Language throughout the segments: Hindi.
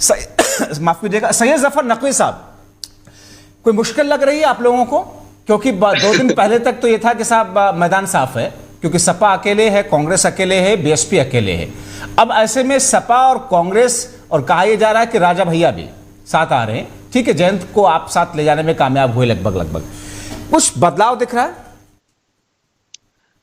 माफ कीजिएगा, सैयद जफर नकवी साहब, कोई मुश्किल लग रही है आप लोगों को? क्योंकि 2 दिन पहले तक तो ये था कि साहब मैदान साफ है, क्योंकि सपा अकेले है, कांग्रेस अकेले है, बीएसपी अकेले है। अब ऐसे में सपा और कांग्रेस, और कहा यह जा रहा है कि राजा भैया भी साथ आ रहे हैं, ठीक है, जयंत को आप साथ ले जाने में कामयाब हुए लगभग, कुछ बदलाव दिख रहा है?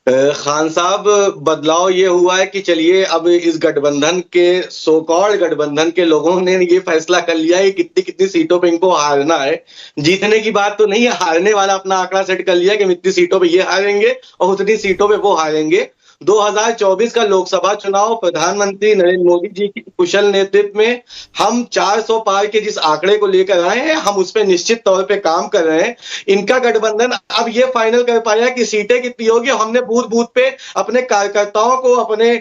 खान साहब, बदलाव ये हुआ है कि चलिए अब इस गठबंधन के, सो कॉल्ड गठबंधन के लोगों ने ये फैसला कर लिया है कि कितनी कितनी सीटों पे इनको हारना है। जीतने की बात तो नहीं है, हारने वाला अपना आंकड़ा सेट कर लिया कि इतनी सीटों पे ये हारेंगे और उतनी सीटों पे वो हारेंगे। 2024 का लोकसभा चुनाव प्रधानमंत्री नरेंद्र मोदी जी की कुशल नेतृत्व में हम 400 पार के जिस आंकड़े को लेकर आए हैं, हम उस पर निश्चित तौर पे काम कर रहे हैं। इनका गठबंधन अब ये फाइनल कर पाया कि सीटें कितनी होगी। हमने बूथ बूथ पे अपने कार्यकर्ताओं को, अपने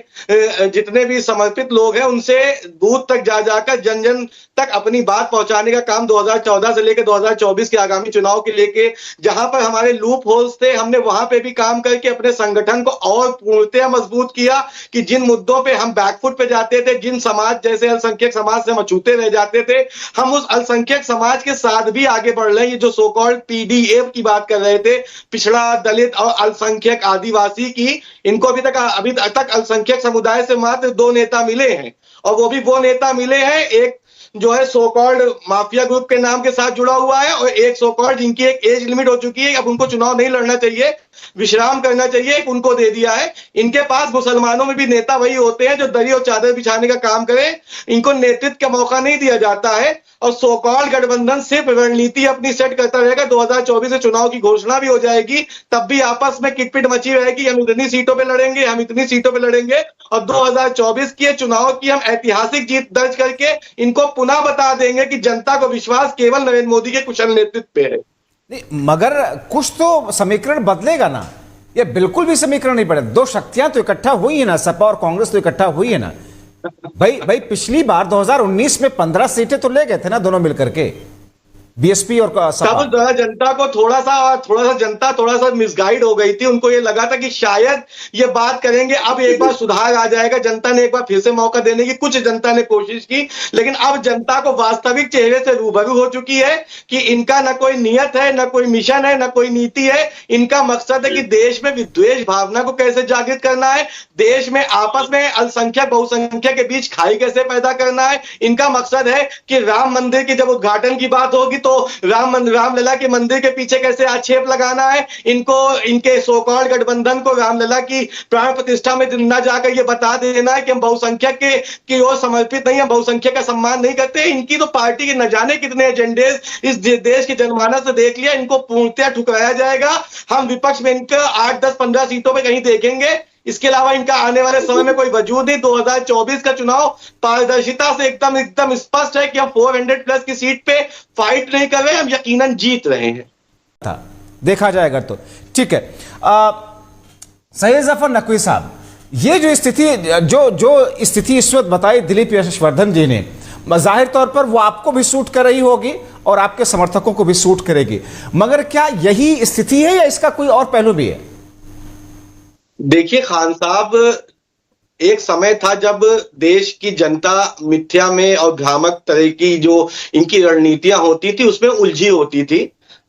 जितने भी समर्पित लोग हैं, उनसे बूथ तक जा जाकर जन जन तक अपनी बात पहुंचाने का काम 2014 से लेकर 2024 के आगामी चुनाव के लेके, जहां पर हमारे लूप होल्स थे, हमने वहां पे भी काम करके अपने संगठन को और पूर्णतया मजबूत किया कि जिन मुद्दों पे हम बैकफुट पे जाते थे, जिन समाज जैसे अल्पसंख्यक समाज से हम अछूते रह जाते थे, हम उस अल्पसंख्यक समाज के साथ भी आगे बढ़ रहे हैं। ये जो सो कॉल्ड पीडीएफ की बात कर रहे थे, पिछड़ा, दलित और अल्पसंख्यक आदिवासी की, इनको अभी तक अल्पसंख्यक समुदाय से मात्र 2 नेता मिले हैं, और वो भी वो नेता मिले हैं, एक जो है सो कॉल्ड माफिया ग्रुप के नाम के साथ जुड़ा हुआ है, और एक सो कॉल्ड जिनकी एक एज लिमिट हो चुकी है, अब उनको चुनाव नहीं लड़ना चाहिए, विश्राम करना चाहिए, उनको दे दिया है। इनके पास मुसलमानों में भी नेता वही होते हैं जो दरी और चादर बिछाने का काम करें, इनको नेतृत्व का मौका नहीं दिया जाता है। और सो कॉल्ड गठबंधन सिर्फ रणनीति अपनी सेट करता रहेगा। 2024 में चुनाव की घोषणा भी हो जाएगी, तब भी आपस में किटपिट मची रहेगी, हम इतनी सीटों पे लड़ेंगे, हम इतनी सीटों पे लड़ेंगे, और 2024 के चुनाव की हम ऐतिहासिक जीत दर्ज करके इनको पुनः बता देंगे कि जनता को विश्वास केवल नरेंद्र मोदी के कुशल नेतृत्व पे है। नहीं, मगर कुछ तो समीकरण बदलेगा ना, ये बिल्कुल भी समीकरण नहीं पड़े। 2 शक्तियां तो इकट्ठा हुई है ना, सपा और कांग्रेस तो इकट्ठा हुई है ना। भाई पिछली बार 2019 में 15 सीटें तो ले गए थे ना दोनों मिलकर के, बीएसपी और सपा। तब जनता को थोड़ा सा मिसगाइड हो गई थी। उनको ये लगा था कि शायद ये बात करेंगे, अब एक बार सुधार आ जाएगा। जनता ने एक बार फिर से मौका देने की कुछ जनता ने कोशिश की, लेकिन अब जनता को वास्तविक चेहरे से रूबरू हो चुकी है कि इनका न कोई नियत है, न कोई मिशन है, न कोई नीति है। इनका मकसद है कि देश में विद्वेष भावना को कैसे जागृत करना है, देश में आपस में अल्पसंख्यक बहुसंख्यक के बीच खाई कैसे पैदा करना है। इनका मकसद है कि राम मंदिर की जब उद्घाटन की बात होगी तो रामलला के मंदिर के पीछे कैसे आक्षेप लगाना है। इनको, इनके सो कॉल्ड गठबंधन को रामलला की प्राण प्रतिष्ठा में न जाकर ये बता देना है कि हम बहुसंख्यक की ओर समर्पित नहीं, हम बहुसंख्यक का सम्मान नहीं करते। इनकी तो पार्टी के न जाने कितने एजेंडे इस देश के जनमानस से देख लिया, इनको पूर्णतया ठुकराया जाएगा। हम विपक्ष में इनको 8, 10, 15 सीटों पर कहीं देखेंगे। इसके अलावा इनका आने वाले समय में कोई वजूद नहीं। 2024 का चुनाव पारदर्शिता से एकदम स्पष्ट है कि हम 400 प्लस की सीट पे फाइट नहीं कर रहे, हम यकीनन जीत रहे हैं। देखा जाएगा तो ठीक है। सैयद जफर नकवी साहब, ये जो स्थिति इस वक्त बताई दिलीप यशवर्धन जी ने, जाहिर तौर पर वो आपको भी सूट कर रही होगी और आपके समर्थकों को भी सूट करेगी, मगर क्या यही स्थिति है या इसका कोई और पहलू भी है? देखिए खान साहब, एक समय था जब देश की जनता मिथ्या में और भ्रामक तरह की जो इनकी रणनीतियां होती थी उसमें उलझी होती थी।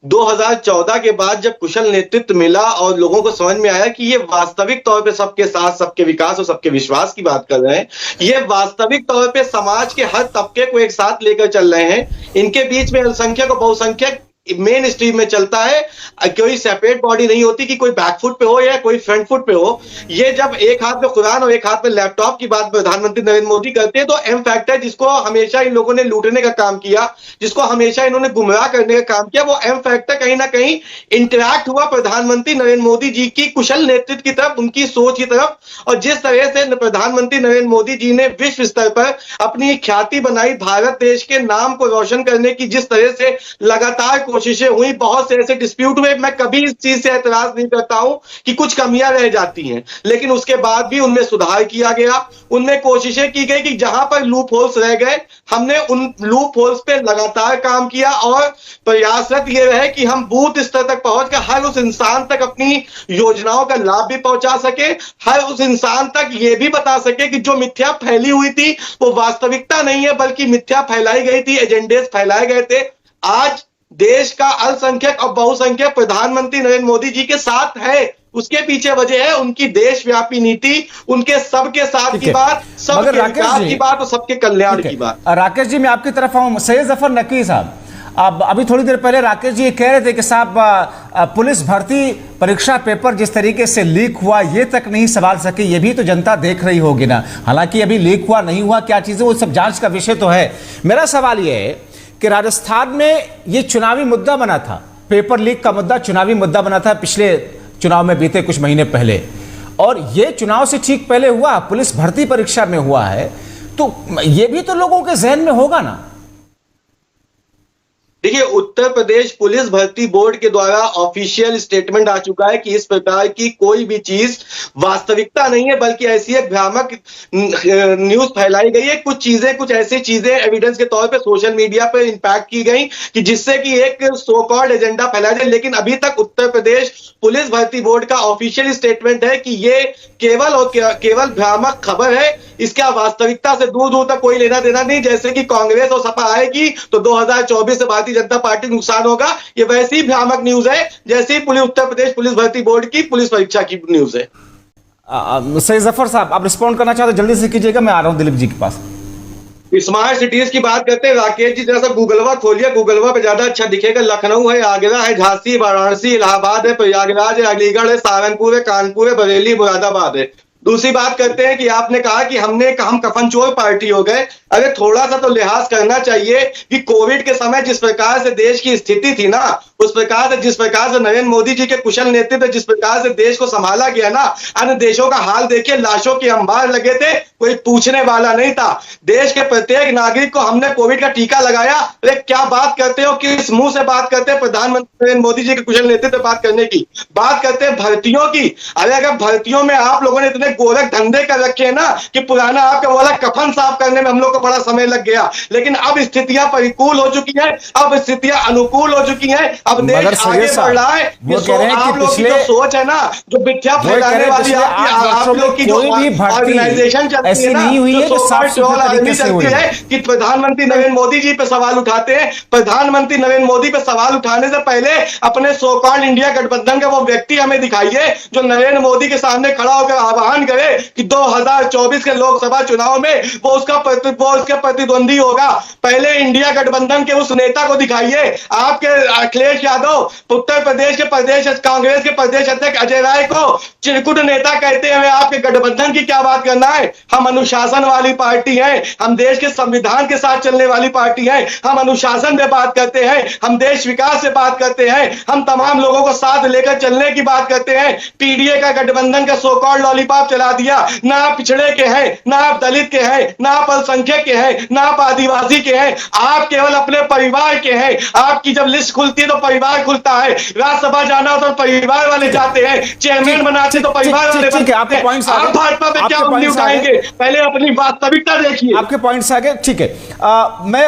2014 के बाद जब कुशल नेतृत्व मिला और लोगों को समझ में आया कि ये वास्तविक तौर पे सबके साथ, सबके विकास और सबके विश्वास की बात कर रहे हैं, ये वास्तविक तौर पे समाज के हर तबके को एक साथ लेकर चल रहे हैं, इनके बीच में अल्पसंख्यक और बहुसंख्यक मेन स्ट्रीम में चलता है, कोई सेपरेट बॉडी नहीं होती कि कोई बैकफुट पे हो या कोई फ्रंट फुट पे हो। ये जब एक हाथ में कुरान और एक हाथ में लैपटॉप की बात प्रधानमंत्री नरेंद्र मोदी करते हैं तो एम फैक्टर, जिसको हमेशा इन लोगों ने लूटने का काम किया, जिसको हमेशा इन्होंने गुमराह करने का काम किया, वो एम फैक्टर कहीं ना कहीं इंटरैक्ट हुआ प्रधानमंत्री नरेंद्र मोदी जी की कुशल नेतृत्व की तरफ, उनकी सोच की तरफ। और जिस तरह से प्रधानमंत्री नरेंद्र मोदी जी ने विश्व स्तर पर अपनी ख्याति बनाई, भारत देश के नाम को रोशन करने की जिस तरह से लगातार कोशिशें हुई, बहुत से ऐसे डिस्प्यूट हुए, मैं कभी इस चीज से एतराज नहीं करता हूं कि कुछ कमियां रह जाती हैं, लेकिन उसके बाद भी उनमें सुधार किया गया, उनमें कोशिशें की गई कि जहां पर लूप होल्स रह गए हमने उन लूप होल्स पे लगातार काम किया और प्रयासरत ये रहे कि हम बूथ स्तर तक पहुंचकर हर उस इंसान तक अपनी योजनाओं का लाभ भी पहुंचा सके, हर उस इंसान तक ये भी बता सके कि जो मिथ्या फैली हुई थी वो वास्तविकता नहीं है बल्कि मिथ्या फैलाई गई थी, एजेंडे फैलाए गए थे। आज देश का अल्पसंख्यक और बहुसंख्यक प्रधानमंत्री नरेंद्र मोदी जी के साथ है, उसके पीछे वजह है उनकी देशव्यापी नीति, उनके सबके साथ की बात, सबके विकास की बात और सबके कल्याण की बात। राकेश जी, मैं आपकी तरफ आऊं। सैयद जफर नकवी साहब, अब अभी थोड़ी देर पहले राकेश जी ये कह रहे थे कि साहब पुलिस भर्ती परीक्षा पेपर जिस तरीके से लीक हुआ ये तक नहीं संभाल सके, ये भी तो जनता देख रही होगी ना। हालांकि अभी लीक हुआ नहीं हुआ क्या चीजें, वो सब जांच का विषय तो है। मेरा सवाल ये है कि राजस्थान में ये चुनावी मुद्दा बना था, पेपर लीक का मुद्दा चुनावी मुद्दा बना था पिछले चुनाव में बीते कुछ महीने पहले, और ये चुनाव से ठीक पहले हुआ, पुलिस भर्ती परीक्षा में हुआ है, तो ये भी तो लोगों के जहन में होगा ना। देखिए, उत्तर प्रदेश पुलिस भर्ती बोर्ड के द्वारा ऑफिशियल स्टेटमेंट आ चुका है कि इस प्रकार की कोई भी चीज वास्तविकता नहीं है बल्कि ऐसी एक भ्रामक न्यूज फैलाई गई है। कुछ ऐसी चीजें एविडेंस के तौर पे सोशल मीडिया पर इंपैक्ट की गई कि जिससे कि एक सो कॉल्ड एजेंडा फैलाया जाए, लेकिन अभी तक उत्तर प्रदेश पुलिस भर्ती बोर्ड का ऑफिशियल स्टेटमेंट है कि ये केवल और केवल भ्रामक खबर है, इसका वास्तविकता से दूर दूर तक कोई लेना देना नहीं। जैसे कि कांग्रेस और सपा आएगी तो 2024 से भारतीय जनता पार्टी को नुकसान होगा, ये वैसी ही भ्रामक न्यूज है जैसे ही उत्तर प्रदेश पुलिस भर्ती बोर्ड की पुलिस परीक्षा की न्यूज है। सैयद जफर साहब, आप रिस्पॉन्ड करना चाहते जल्दी से कीजिएगा, मैं आ रहा हूं दिलीप जी के पास। स्मार्ट सिटीज की बात करते हैं राकेश जी, जरा सा गूगलवा खोलिए, गूगलवा पे ज्यादा अच्छा दिखेगा। लखनऊ है, आगरा है, झांसी, वाराणसी, इलाहाबाद है, प्रयागराज है, अलीगढ़ है, सहारनपुर है, कानपुर है, बरेली, मुरादाबाद है। दूसरी बात करते हैं कि आपने कहा कि हम कफन चोर पार्टी हो गए। अरे थोड़ा सा तो लिहाज करना चाहिए कि कोविड के समय जिस प्रकार से देश की स्थिति थी ना, उस प्रकार से जिस प्रकार से नरेंद्र मोदी जी के कुशल नेतृत्व जिस प्रकार से देश को संभाला गया ना, अन्य देशों का हाल देखिए, लाशों के अंबार लगे थे, कोई पूछने वाला नहीं था। देश के प्रत्येक नागरिक को हमने कोविड का टीका लगाया। अरे क्या बात करते हो, किस मुंह से बात करते हैं प्रधानमंत्री नरेंद्र मोदी जी के कुशल नेतृत्व बात करने की। बात करते हैं भर्तियों की। अरे अगर भर्तियों में आप लोगों ने इतने गोरख धंधे कर रखे हैं ना कि पुराना आपका वाला कफन साफ करने में हम लोग को बड़ा समय लग गया, लेकिन अब स्थितियां प्रतिकूल हो चुकी हैं, अब स्थितियां अनुकूल हो चुकी हैं, अब देश आगे बढ़ रहा है। आप लोग की जो सोच है ना, जो मिथ्या फैलाने वाली आप लोग की जो ऑर्गेनाइजेशन चलती है ना, जो आर्मी चलती है कि प्रधानमंत्री नरेंद्र मोदी जी पे सवाल उठाते हैं। प्रधानमंत्री नरेंद्र मोदी पे सवाल उठाने से पहले अपने सो कॉल्ड इंडिया गठबंधन का वो व्यक्ति हमें दिखाइए जो नरेंद्र मोदी के सामने खड़ा होकर आह्वान करे कि 2024 के लोकसभा चुनाव में वो उसके प्रतिद्वंदी होगा। पहले इंडिया गठबंधन के उस नेता को दिखाइए। आपके अखिलेश यादव उत्तर प्रदेश के प्रदेश कांग्रेस के प्रदेश अध्यक्ष अजय राय को चिरकुट नेता कहते हैं, आपके गठबंधन की क्या बात करना है। हम अनुशासन वाली पार्टी है, हम देश के संविधान के साथ चलने वाली पार्टी है, हम अनुशासन पे बात करते हैं, हम देश विकास से बात करते हैं, हम तमाम लोगों को साथ लेकर चलने की बात करते हैं। पीडीए का गठबंधन का सो कॉल्ड लॉलीपॉप चला दिया। ना आप पिछड़े के हैं, ना आप दलित के हैं, ना आप अल्पसंख्यक के हैं, ना आप आदिवासी के हैं, आप केवल अपने परिवार के हैं। आपकी जब लिस्ट खुलती है तो परिवार खुलता है, राज्यसभा जाना हो तो परिवार वाले जाते हैं, चेयरमैन बनाते तो परिवार वाले बनते हैं। आप भाजपा पे क्या उंगली उठाएंगे, पहले अपनी वास्तविकता देखिए। आपके पॉइंट्स आगे, ठीक है। मैं